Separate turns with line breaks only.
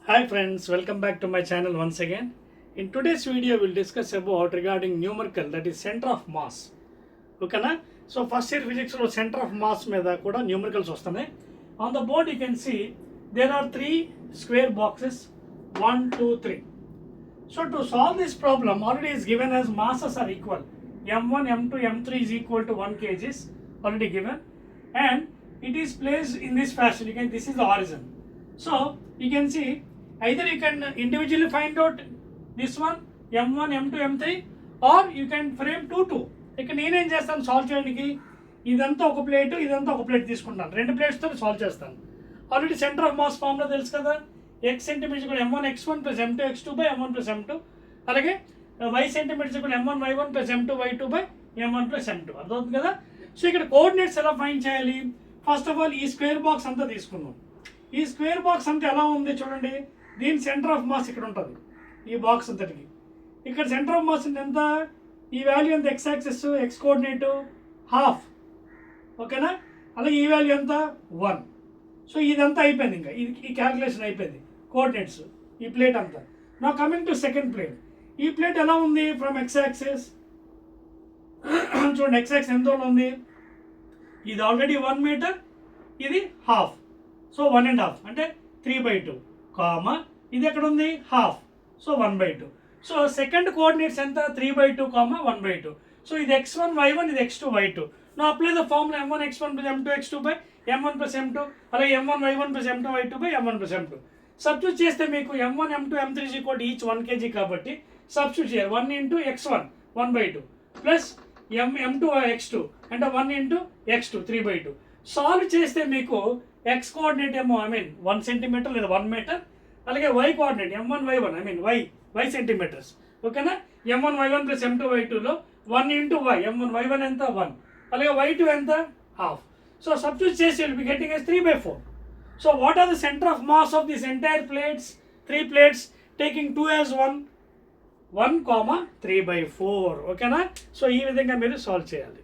Hi friends, welcome back to my channel once again. In today's video, we'll discuss about regarding numerical, that is center of mass. Okay na? So first year physics lo center of mass meeda kuda numericals vastanayi. On the board you can see there are three square boxes, 1, 2, 3. So to solve this problem, already is given as masses are equal. M1, M2, M3 is equal to 1 kgs, already given, and it is placed in this fashion. You can, this is the origin. So you can see either you can individually find out this one M1, M2, M3, or you can frame 2, 2. ఇక్కడ నేనేం చేస్తాను solve చేయడానికి, ఇదంతా ఒక plate, ఇదంతా ఒక plate తీసుకుంటాను, రెండు ప్లేట్స్తో సాల్వ్ చేస్తాను. Already centre of mass formula తెలుసు కదా, x సెంటీమీటర్స్ కూడా m1 x1 plus m2 x2 by m1 plus m2, అలాగే y సెంటీమీటర్స్ కూడా m1 y1 plus m2 y2 by m1 plus m2. అర్థమవుతుంది కదా. సో ఇక్కడ కోఆర్డినేట్స్ ఎలా ఫైండ్ చేయాలి? ఫస్ట్ ఆఫ్ ఆల్ ఈ స్క్వేర్ బాక్స్ అంతా తీసుకుందాం. ఈ స్క్వేర్ బాక్స్ అంతా ఎలా ఉంది చూడండి, దీని సెంటర్ ఆఫ్ మాస్ ఇక్కడ ఉంటుంది, ఈ బాక్స్ అంతటికి. ఇక్కడ సెంటర్ ఆఫ్ మాస్ ఎంత, ఈ వాల్యూ ఎంత, X access X coordinate half, ఓకేనా. అలాగే ఈ వాల్యూ ఎంత 1. సో ఇదంతా అయిపోయింది, ఇంకా ఈ క్యాలిక్యులేషన్ అయిపోయింది, కోఆర్డినేట్స్ ఈ ప్లేట్ అంతా. నా కమింగ్ టు సెకండ్ ప్లేట్. ఈ ప్లేట్ ఎలా ఉంది ఫ్రమ్ ఎక్స్ యాక్సెస్ చూడండి, ఎక్స్ యాక్సెస్ ఎంత ఉంది, ఇది ఆల్రెడీ 1 మీటర్, ఇది హాఫ్, సో 1.5 అంటే 3/2, కామా ఇది ఎక్కడ ఉంది half, so 1/2. So second coordinates ఎంత 3/2, 1/2. సో ఇది x1 y1, ఇది x2 y2. నా apply the formula m1 x1 plus m2 x2 by m1 plus m2, అలాగే m1 y1 plus m2 y2 by m1 plus m2. Substitute చేస్తే మీకు m1 m2 m3 is equal to each 1 kg కాబట్టి substitute చేయాలి. 1 into x1 1/2 plus m2 x2 అంటే 1 into x2 3/2. Solve చేస్తే మీకు x coordinate ఏమో 1 centimetre లేదా 1 మీటర్, అలాగే y coordinate m1 y1 y centimetres, ఓకేనా. m1 y1 plus m2 y2లో 1 into y, m1 y1 ఎంత 1, అలాగే y2 ఎంత హాఫ్. సో సబ్స్టిట్యూట్ చేసి will be getting as 3/4. So what are the centre of mass of this entire plates, 3 plates taking 2 as 1, 3/4, ఓకేనా. So ఈ విధంగా మీరు solve చేయాలి.